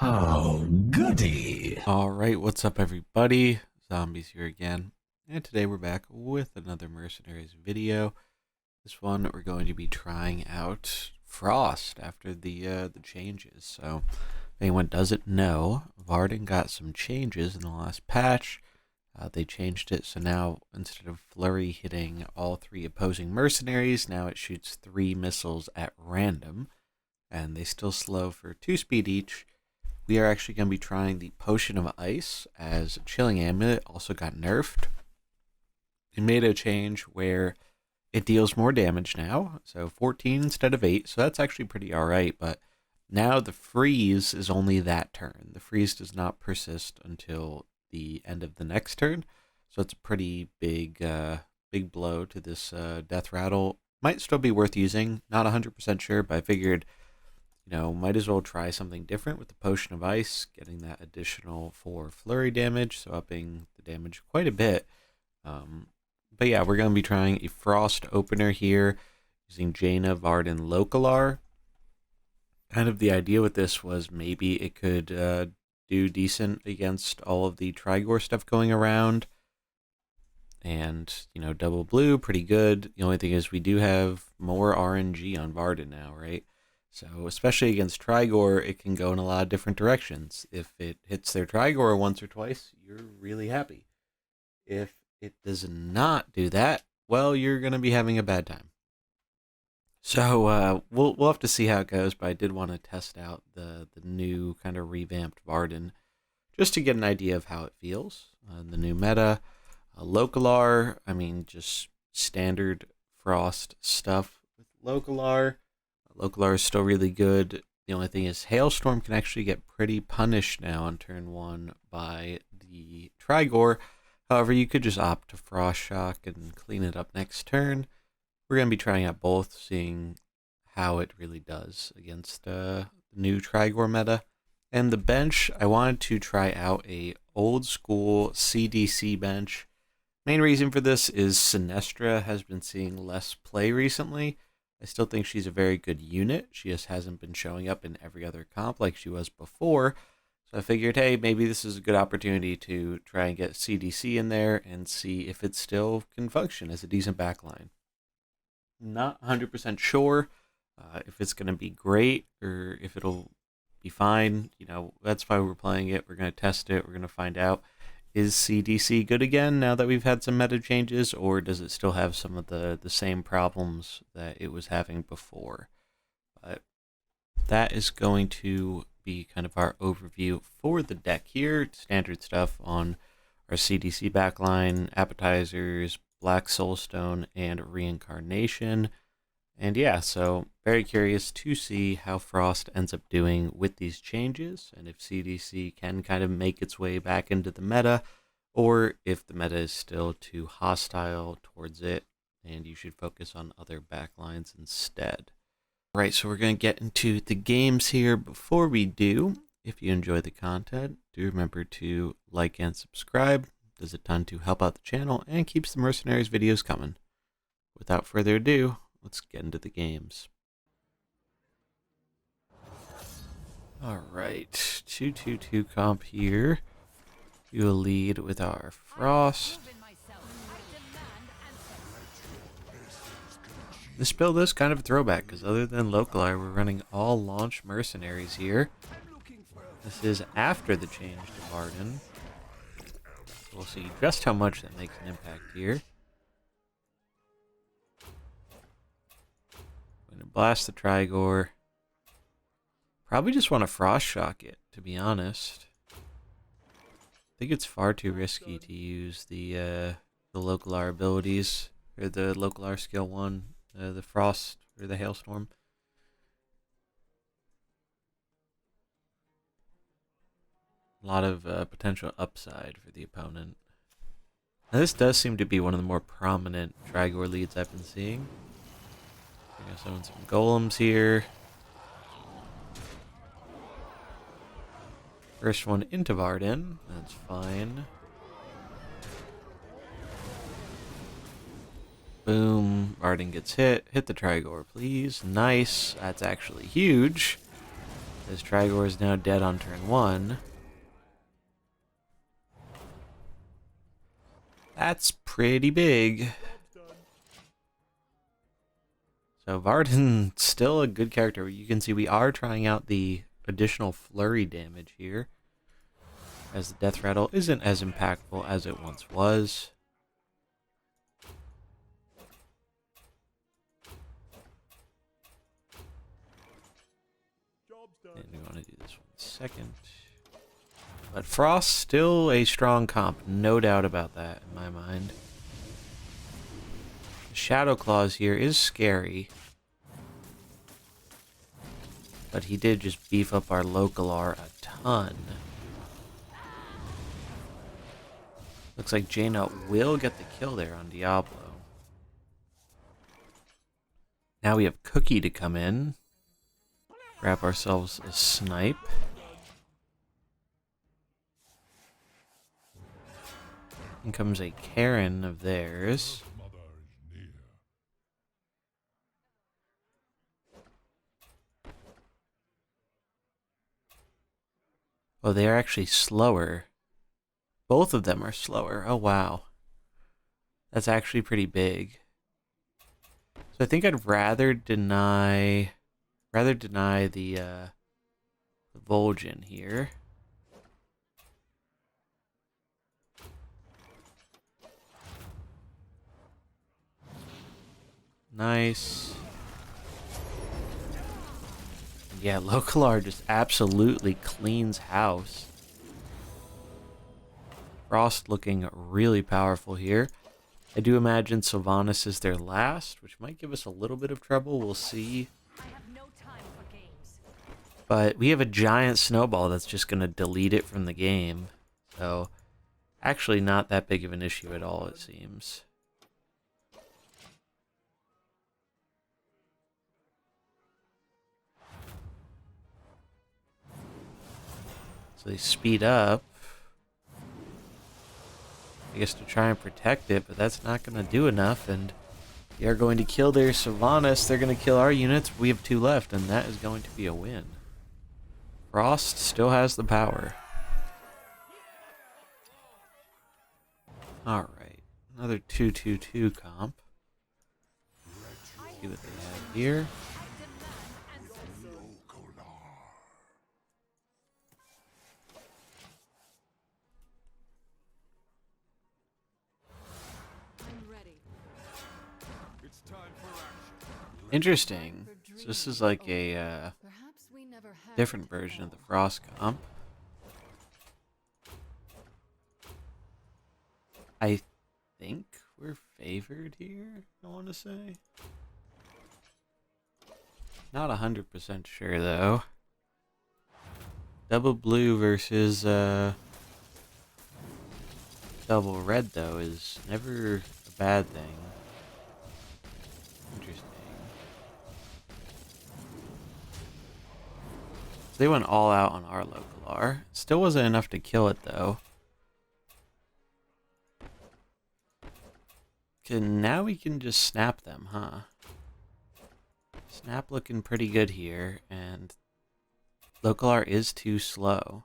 Oh, goody. Alright, what's up everybody? Zombies here again. And today we're back with another Mercenaries video. This one we're going to be trying out Frost after the changes. So, if anyone doesn't know, Varden got some changes in the last patch. They changed it so now instead of Flurry hitting all three opposing mercenaries, now it shoots 3 missiles at random. And they still slow for 2 speed each. We are actually going to be trying the Potion of Ice, as Chilling Amulet also got nerfed. It made a change where it deals more damage now, so 14 instead of 8, so that's actually pretty alright, but now the freeze is only that turn. The freeze does not persist until the end of the next turn, so it's a pretty big blow to this Death Rattle. Might still be worth using, not 100% sure, but I figured might as well try something different with the Potion of Ice, getting that additional 4 flurry damage, so upping the damage quite a bit. But yeah, we're going to be trying a Frost opener here, using Jaina, Varden, Localar. Kind of the idea with this was maybe it could do decent against all of the Trigore stuff going around. And, double blue, pretty good. The only thing is we do have more RNG on Varden now, right? So, especially against Trigore, it can go in a lot of different directions. If it hits their Trigore once or twice, you're really happy. If it does not do that, well, you're going to be having a bad time. So, we'll have to see how it goes, but I did want to test out the new kind of revamped Varden, just to get an idea of how it feels. The new meta, Localar, just standard Frost stuff with Localar. Localar is still really good. The only thing is Hailstorm can actually get pretty punished now on turn 1 by the Trigore. However, you could just opt to Frost Shock and clean it up next turn. We're going to be trying out both, seeing how it really does against the new Trigore meta. And the bench, I wanted to try out a old school CDC bench. Main reason for this is Sinestra has been seeing less play recently. I still think she's a very good unit. She just hasn't been showing up in every other comp like she was before. So I figured, hey, maybe this is a good opportunity to try and get CDC in there and see if it still can function as a decent backline. Not 100% sure if it's going to be great or if it'll be fine. That's why we're playing it. We're going to test it. We're going to find out. Is CDC good again now that we've had some meta changes, or does it still have some of the same problems that it was having before? But that is going to be kind of our overview for the deck here. Standard stuff on our CDC backline, appetizers, Black Soulstone, and Reincarnation. And yeah, so very curious to see how Frost ends up doing with these changes, and if CDC can kind of make its way back into the meta, or if the meta is still too hostile towards it, and you should focus on other backlines instead. Alright, so we're going to get into the games here. Before we do, if you enjoy the content, do remember to like and subscribe. It does a ton to help out the channel and keeps the Mercenaries videos coming. Without further ado, let's get into the games. Alright, 2-2-2 comp here. We will lead with our Frost. This build is kind of a throwback, because other than Localar, we're running all launch mercenaries here. This is after the change to Varden. So we'll see just how much that makes an impact here. I'm going to blast the Trigore. Probably just want to Frost Shock it, to be honest. I think it's far too risky to use the Localar abilities, or the Localar skill 1, the Frost, or the Hailstorm. A lot of potential upside for the opponent. Now, this does seem to be one of the more prominent Trigore leads I've been seeing. We're going to summon some golems here. First one into Varden. That's fine. Boom. Varden gets hit. Hit the Trigore, please. Nice. That's actually huge. As Trigore is now dead on turn 1. That's pretty big. So Varden, still a good character. You can see we are trying out the additional flurry damage here, as the death rattle isn't as impactful as it once was. And we want to do this one second. But Frost, still a strong comp, no doubt about that in my mind. The Shadow Claws here is scary, but he did just beef up our Localar a ton. Looks like Jaina will get the kill there on Diablo. Now we have Cookie to come in. Grab ourselves a snipe. In comes a Cairne of theirs. Oh, they are actually slower. Both of them are slower. Oh, wow. That's actually pretty big. So I think I'd rather deny the Vol'jin here. Nice. Yeah, Localar just absolutely cleans house. Frost looking really powerful here. I do imagine Sylvanas is their last, which might give us a little bit of trouble. We'll see. I have no time for games. But we have a giant snowball that's just going to delete it from the game. So, actually not that big of an issue at all, it seems. So they speed up, I guess, to try and protect it, but that's not going to do enough, and they are going to kill their Sylvanas. They're going to kill our units. We have 2 left, and that is going to be a win. Frost still has the power. Alright, another 2-2-2 comp. See what they have here. Interesting. So this is like a different version of the Frost comp. I think we're favored here, I want to say. Not 100% sure, though. Double blue versus double red, though, is never a bad thing. Interesting. So they went all out on our Localar. Still wasn't enough to kill it, though. Okay, now we can just snap them, huh? Snap looking pretty good here, and Localar is too slow.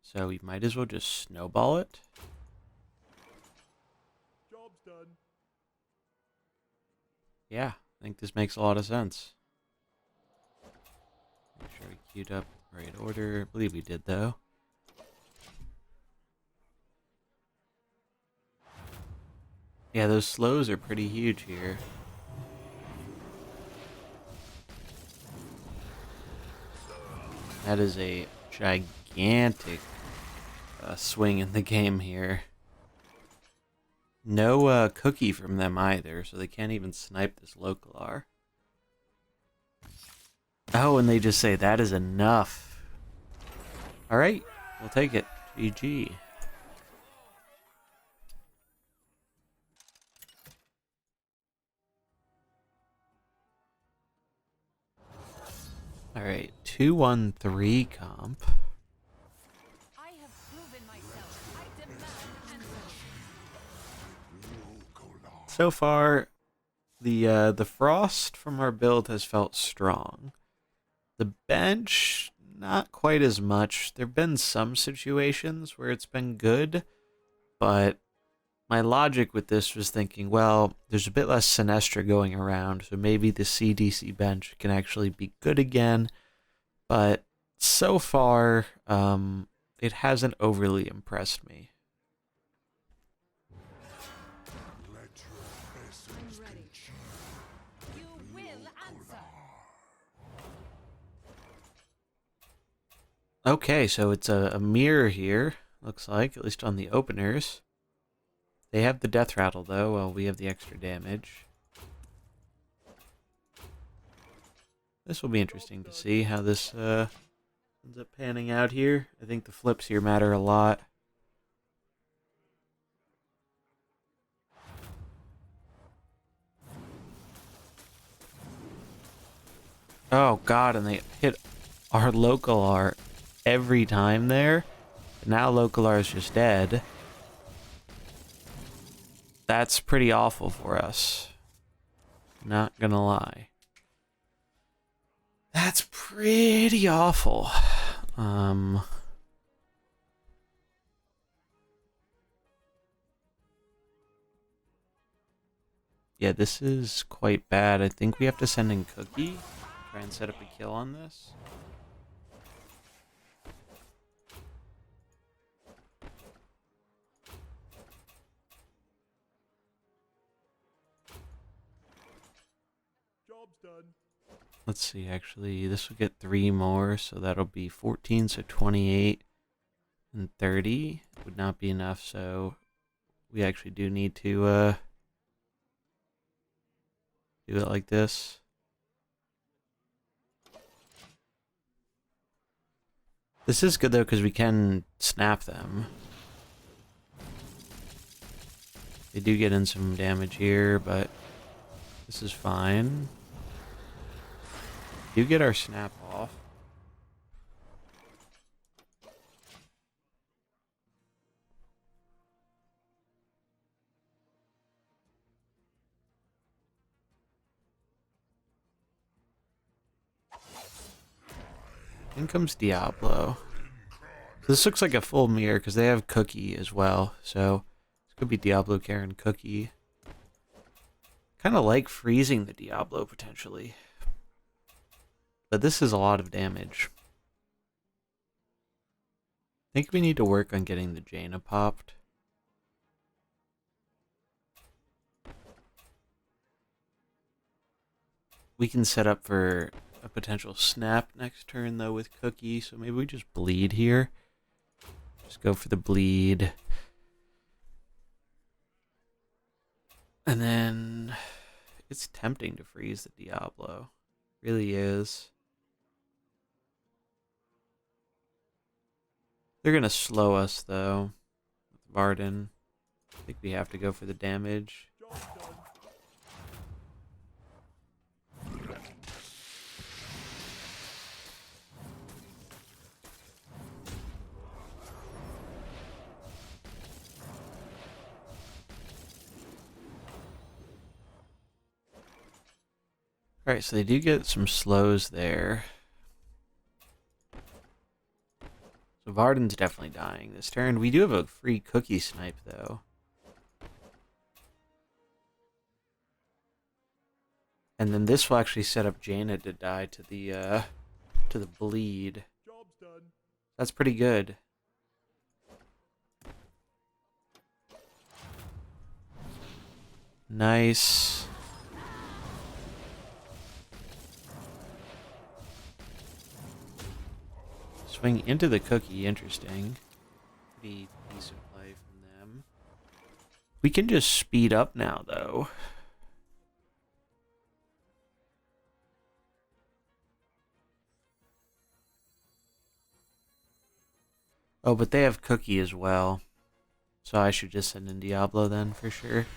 So we might as well just snowball it. Job's done. Yeah, I think this makes a lot of sense. Make sure we queued up the right order. I believe we did, though. Yeah, those slows are pretty huge here. That is a gigantic swing in the game here. No cookie from them either, so they can't even snipe this Localar. Oh, and they just say that is enough. Alright, we'll take it. GG. Alright, 2-1-3 comp. I have proven myself. I demand answers. So far, the Frost from our build has felt strong. The bench, not quite as much. There have been some situations where it's been good, but my logic with this was thinking, well, there's a bit less Sinestra going around, so maybe the CDC bench can actually be good again. But so far, it hasn't overly impressed me. I'm ready. You will answer. Okay, so it's a mirror here, looks like, at least on the openers. They have the death rattle, though, while we have the extra damage. This will be interesting to see how this ends up panning out here. I think the flips here matter a lot. Oh god, and they hit our local art every time there. Now local art is just dead. That's pretty awful for us. Not gonna lie. That's pretty awful. Yeah, this is quite bad. I think we have to send in Cookie. Try and set up a kill on this. Job's done. Let's see, actually, this will get 3 more, so that'll be 14, so 28 and 30 would not be enough, so we actually do need to do it like this. This is good though, because we can snap them. They do get in some damage here, but this is fine. Do get our snap off. In comes Diablo. This looks like a full mirror because they have Cookie as well. So this could be Diablo, Cairne, Cookie. Kind of like freezing the Diablo potentially. But this is a lot of damage. I think we need to work on getting the Jaina popped. We can set up for a potential snap next turn though with Cookie, so maybe we just bleed here. Just go for the bleed. And then it's tempting to freeze the Diablo. Really is. They're gonna slow us though. With Varden. I think we have to go for the damage. Job's done. Alright, so they do get some slows there. So Varden's definitely dying this turn. We do have a free Cookie snipe though. And then this will actually set up Jaina to die to the bleed. Job's done. That's pretty good. Nice. Swing into the Cookie, interesting. Pretty decent play from them. We can just speed up now, though. Oh, but they have Cookie as well. So I should just send in Diablo then, for sure.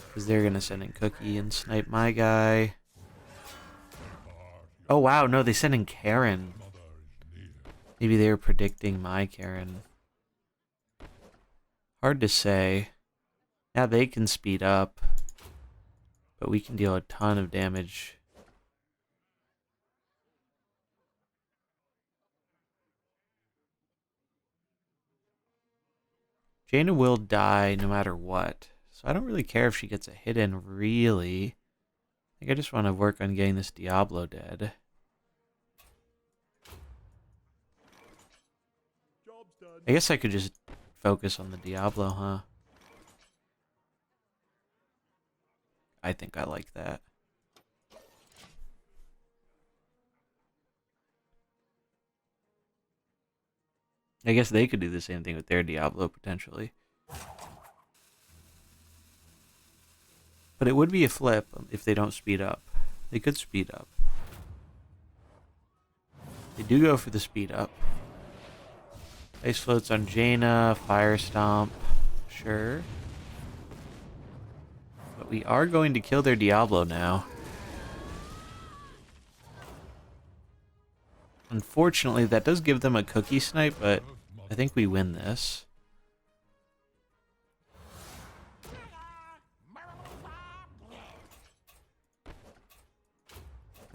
Because they're going to send in Cookie and snipe my guy. Oh, wow, no, they sent in Cairne. Maybe they were predicting my Cairne. Hard to say. Yeah, they can speed up. But we can deal a ton of damage. Jaina will die no matter what. So I don't really care if she gets a hit in, really. I think I just want to work on getting this Diablo dead. I guess I could just focus on the Diablo, huh? I think I like that. I guess they could do the same thing with their Diablo, potentially. But it would be a flip if they don't speed up. They could speed up. They do go for the speed up. Ice floats on Jaina, Fire Stomp, sure. But we are going to kill their Diablo now. Unfortunately, that does give them a cookie snipe, but I think we win this.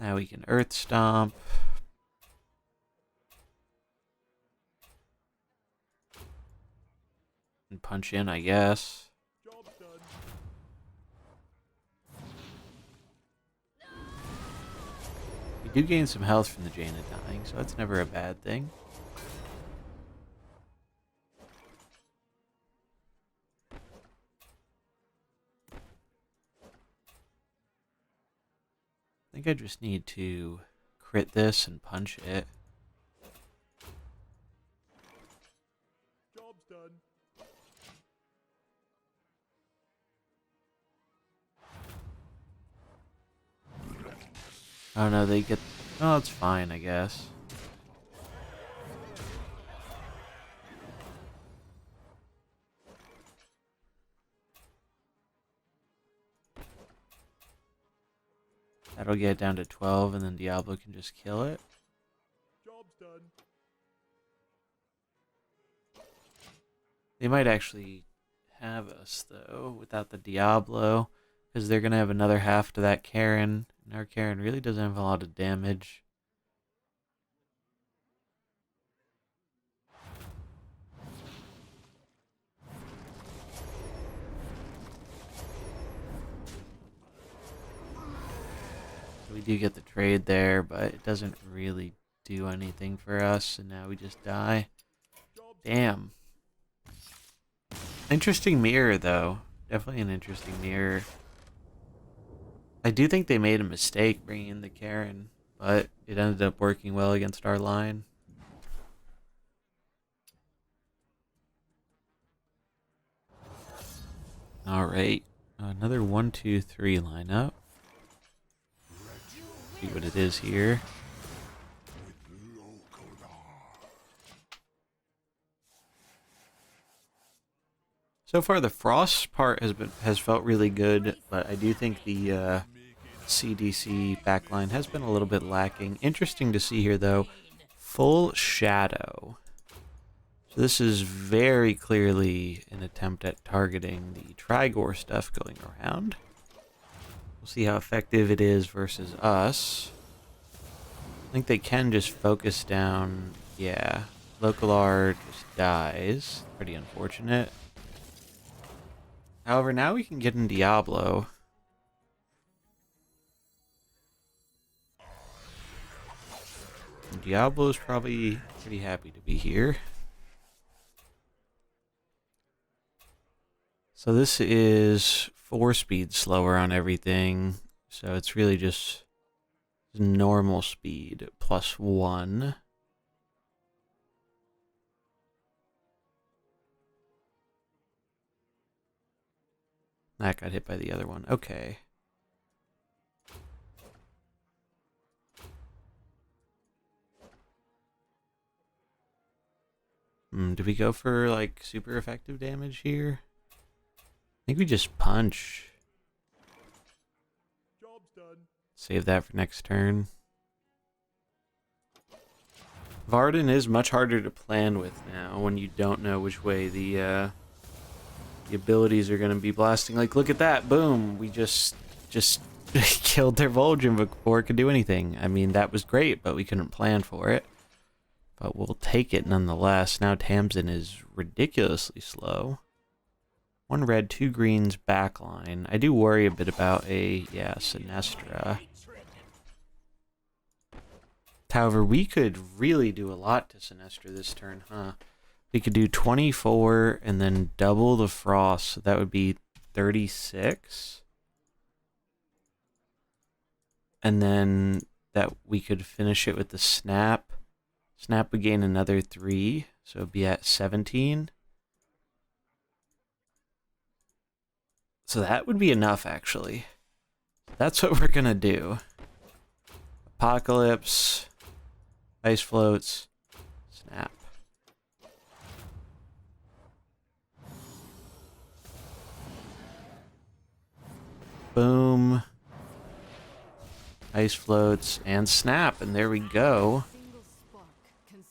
Now we can Earth Stomp. And punch in, I guess. We do gain some health from the Jaina dying, so that's never a bad thing. I think I just need to crit this and punch it. Job's done. Oh no, they get... Oh, it's fine, I guess. That'll get it down to 12, and then Diablo can just kill it. Job's done. They might actually have us, though, without the Diablo, because they're going to have another half to that Cairne, and our Cairne really doesn't have a lot of damage. So we do get the trade there, but it doesn't really do anything for us, and now we just die. Damn. Interesting mirror, though. Definitely an interesting mirror. I do think they made a mistake bringing in the Cairne, but it ended up working well against our line. Alright. Another 1-2-3 lineup. See what it is here. So far, the Frost part has felt really good, but I do think the CDC backline has been a little bit lacking. Interesting to see here, though, full Shadow. So this is very clearly an attempt at targeting the Trigore stuff going around. We'll see how effective it is versus us. I think they can just focus down. Yeah, Localar just dies. Pretty unfortunate. However, now we can get in Diablo. Diablo is probably pretty happy to be here. So this is 4 speed slower on everything. So it's really just normal speed plus 1. That got hit by the other one. Okay. Do we go for, like, super effective damage here? I think we just punch. Job's done. Save that for next turn. Varden is much harder to plan with now when you don't know which way the abilities are going to be blasting. Like, look at that. Boom. We just killed their Vol'jin before it could do anything. I mean, that was great, but we couldn't plan for it. But we'll take it nonetheless. Now Tamsin is ridiculously slow. 1 red, 2 greens backline. I do worry a bit about a, yeah, Sinestra. However, we could really do a lot to Sinestra this turn, huh? We could do 24 and then double the frost, so that would be 36. And then that we could finish it with the snap. Snap would gain another 3, so it'd be at 17. So that would be enough, actually. That's what we're gonna do. Apocalypse, ice floats, snap. Boom. Ice floats and snap, and there we go.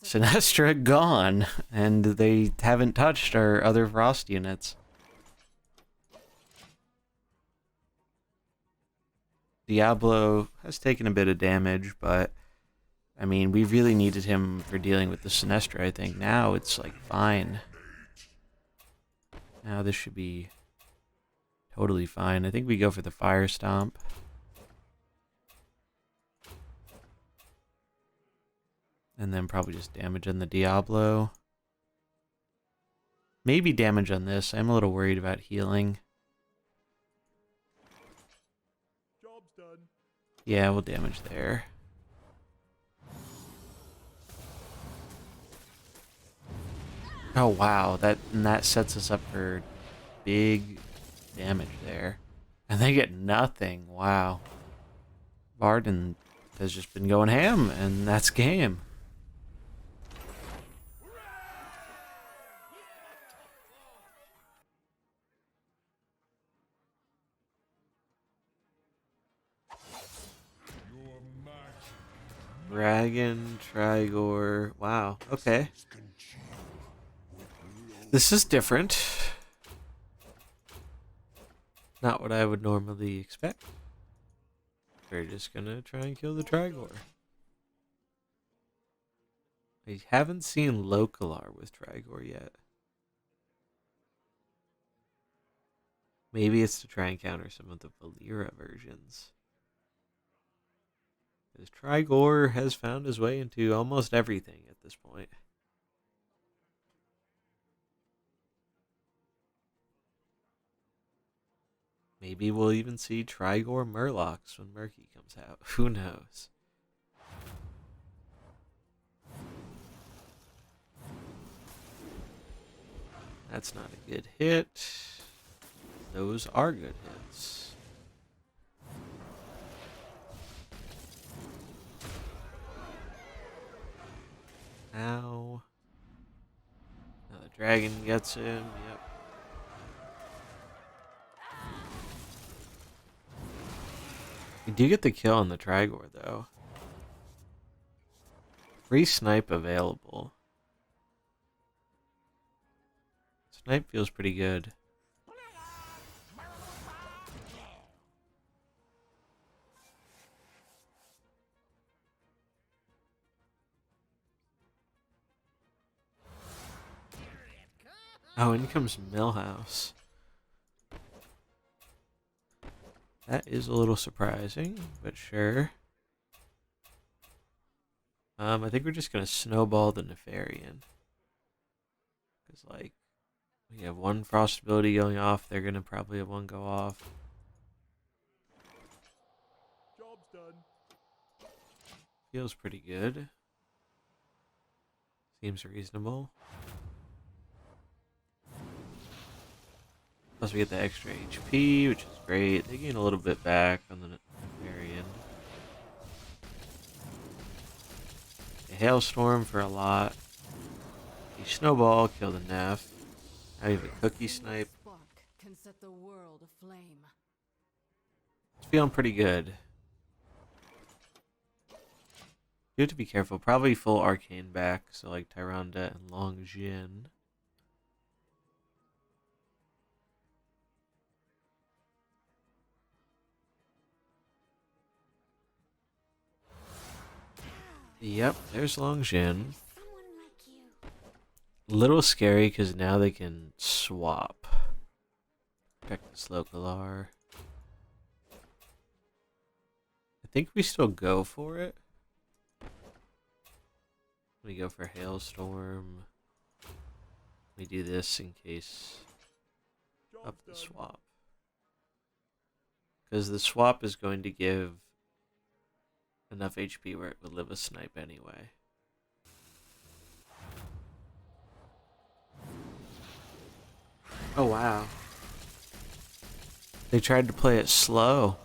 Sinestra gone, and they haven't touched our other frost units. Diablo has taken a bit of damage, but I mean, we really needed him for dealing with the Sinestra, I think. Now it's like fine. Now this should be totally fine. I think we go for the Fire Stomp. And then probably just damage on the Diablo. Maybe damage on this. I'm a little worried about healing. Job's done. Yeah, we'll damage there. Oh wow, that sets us up for big damage there. And they get nothing. Wow. Varden has just been going ham, and that's game. Dragon, Trigore. Wow, okay. This is different. Not what I would normally expect. We're just gonna try and kill the Trigore. I haven't seen Localar with Trigore yet. Maybe it's to try and counter some of the Valera versions. Because Trigore has found his way into almost everything at this point. Maybe we'll even see Trigore Murlocs when Murky comes out. Who knows? That's not a good hit. Those are good hits. Ow. Now the dragon gets him. Yep. We do get the kill on the Trigore, though. Free snipe available. Snipe feels pretty good. Oh, in comes Millhouse. That is a little surprising, but sure. I think we're just gonna snowball the Nefarian. Because, like, we have one frost ability going off, they're gonna probably have one go off. Job's done. Feels pretty good. Seems reasonable. Plus we get the extra HP, which is great. They gain a little bit back on the Nefarian. A Hailstorm for a lot. A Snowball, kill the Nef. Now we have a Cookie Snipe. Can set the world aflame. It's feeling pretty good. You have to be careful. Probably full Arcane back, so like Tyrande and Long Jin. Yep, there's Long Jin. Little scary because now they can swap. Check this Localar. I think we still go for it. We go for Hailstorm. We do this in case up the swap. Because the swap is going to give enough HP where it would live a snipe anyway. Oh wow. They tried to play it slow.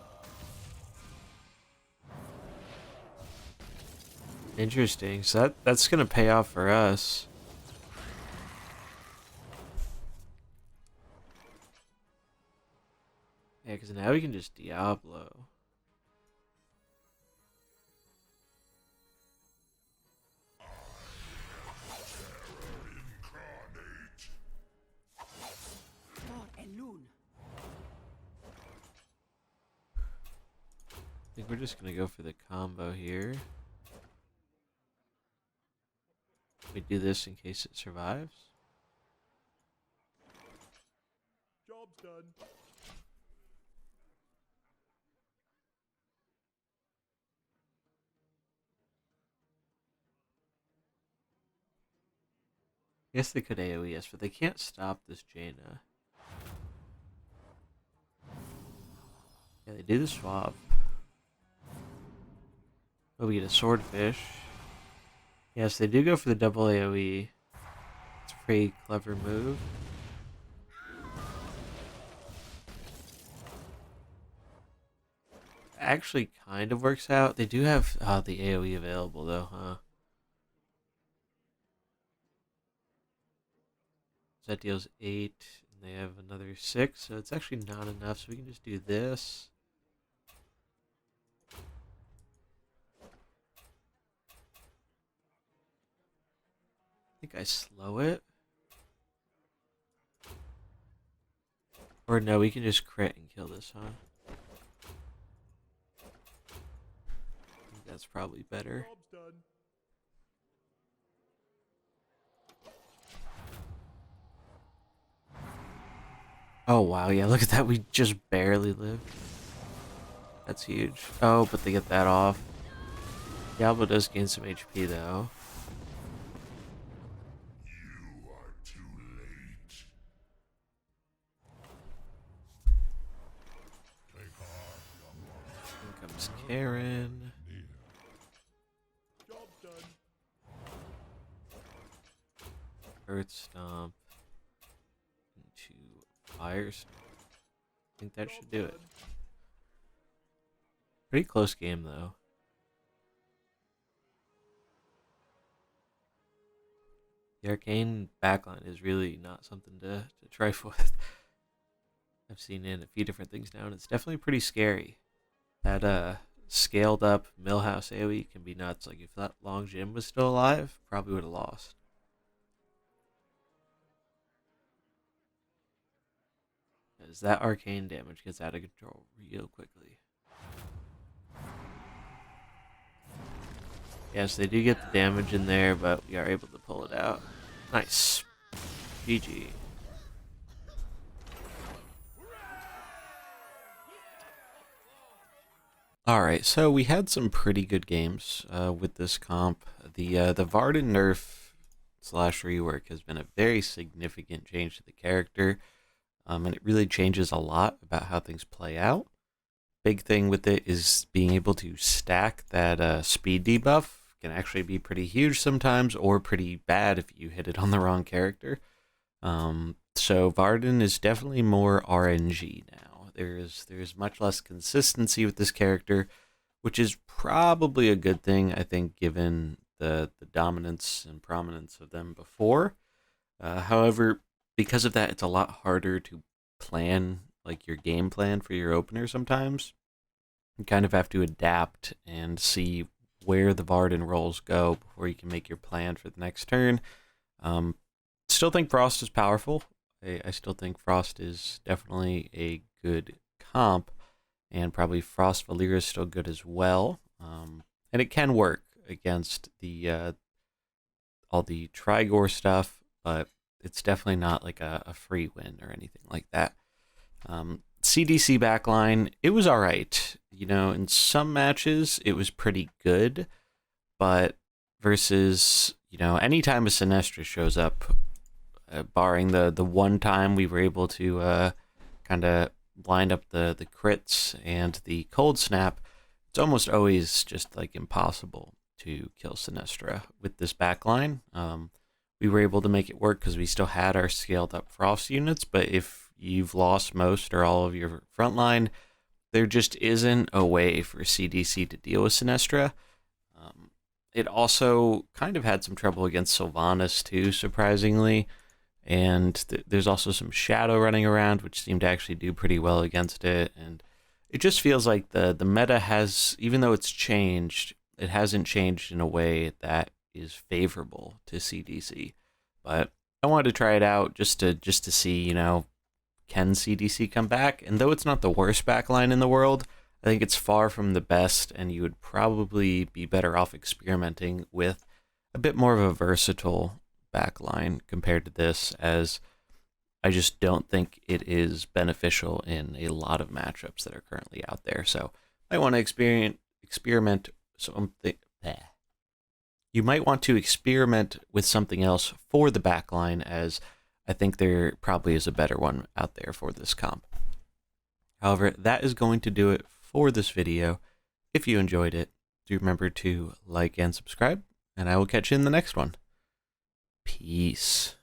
Interesting. So that's gonna pay off for us. Yeah, because now we can just Diablo. I think we're just gonna go for the combo here. We do this in case it survives. Job's done. I guess they could AoE us, but they can't stop this Jaina. Yeah, they do the swap. Oh, we get a swordfish. Yes, they do go for the double AoE. It's a pretty clever move. Actually kind of works out. They do have the AoE available though, huh? So that deals 8, and they have another 6, so it's actually not enough, so we can just do this. I think I slow it. Or no, we can just crit and kill this, huh? I think that's probably better. Job's done. Oh wow, yeah, look at that, we just barely live. That's huge. Oh, but they get that off. Diablo does gain some HP though. You are too late. Here comes Cairne. Job's done. Earth Stomp. Into Fire Stomp. I think that should do it. Pretty close game though. The arcane backline is really not something to trifle with. I've seen it in a few different things now, and it's definitely pretty scary. That scaled up Millhouse AoE can be nuts. Like if that long Jim was still alive, probably would have lost. Because that arcane damage gets out of control real quickly. Yes, they do get the damage in there, but we are able to pull it out. Nice. GG. Alright, so we had some pretty good games with this comp. The Varden nerf / rework has been a very significant change to the character, and it really changes a lot about how things play out. Big thing with it is being able to stack that speed debuff. Can actually be pretty huge sometimes, or pretty bad if you hit it on the wrong character. So Varden is definitely more RNG now. There's much less consistency with this character, which is probably a good thing, I think, given the dominance and prominence of them before. However, because of that, it's a lot harder to plan like your game plan for your opener sometimes. You kind of have to adapt and see where the Varden rolls go before you can make your plan for the next turn. Still think Frost is powerful. I still think Frost is definitely a good comp, and probably Frost Valyria is still good as well. And it can work against the all the Trigore stuff, but it's definitely not like a free win or anything like that. CDC backline, it was all right. You know, in some matches, it was pretty good, but versus, you know, anytime a Sinestra shows up, barring the one time we were able to kind of line up the crits and the cold snap, it's almost always just like impossible to kill Sinestra with this backline. We were able to make it work because we still had our scaled up Frost units, but if you've lost most or all of your frontline, there just isn't a way for CDC to deal with Sinestra. It also kind of had some trouble against Sylvanas too, surprisingly. And there's also some Shadow running around, which seemed to actually do pretty well against it. And it just feels like the meta has, even though it's changed, it hasn't changed in a way that is favorable to CDC. But I wanted to try it out just to see, you know, can CDC come back? And though it's not the worst backline in the world, I think it's far from the best, and you would probably be better off experimenting with a bit more of a versatile backline compared to this, as I just don't think it is beneficial in a lot of matchups that are currently out there. So I want to experiment something. You might want to experiment with something else for the backline, as I think there probably is a better one out there for this comp. However, that is going to do it for this video. If you enjoyed it, do remember to like and subscribe, and I will catch you in the next one. Peace.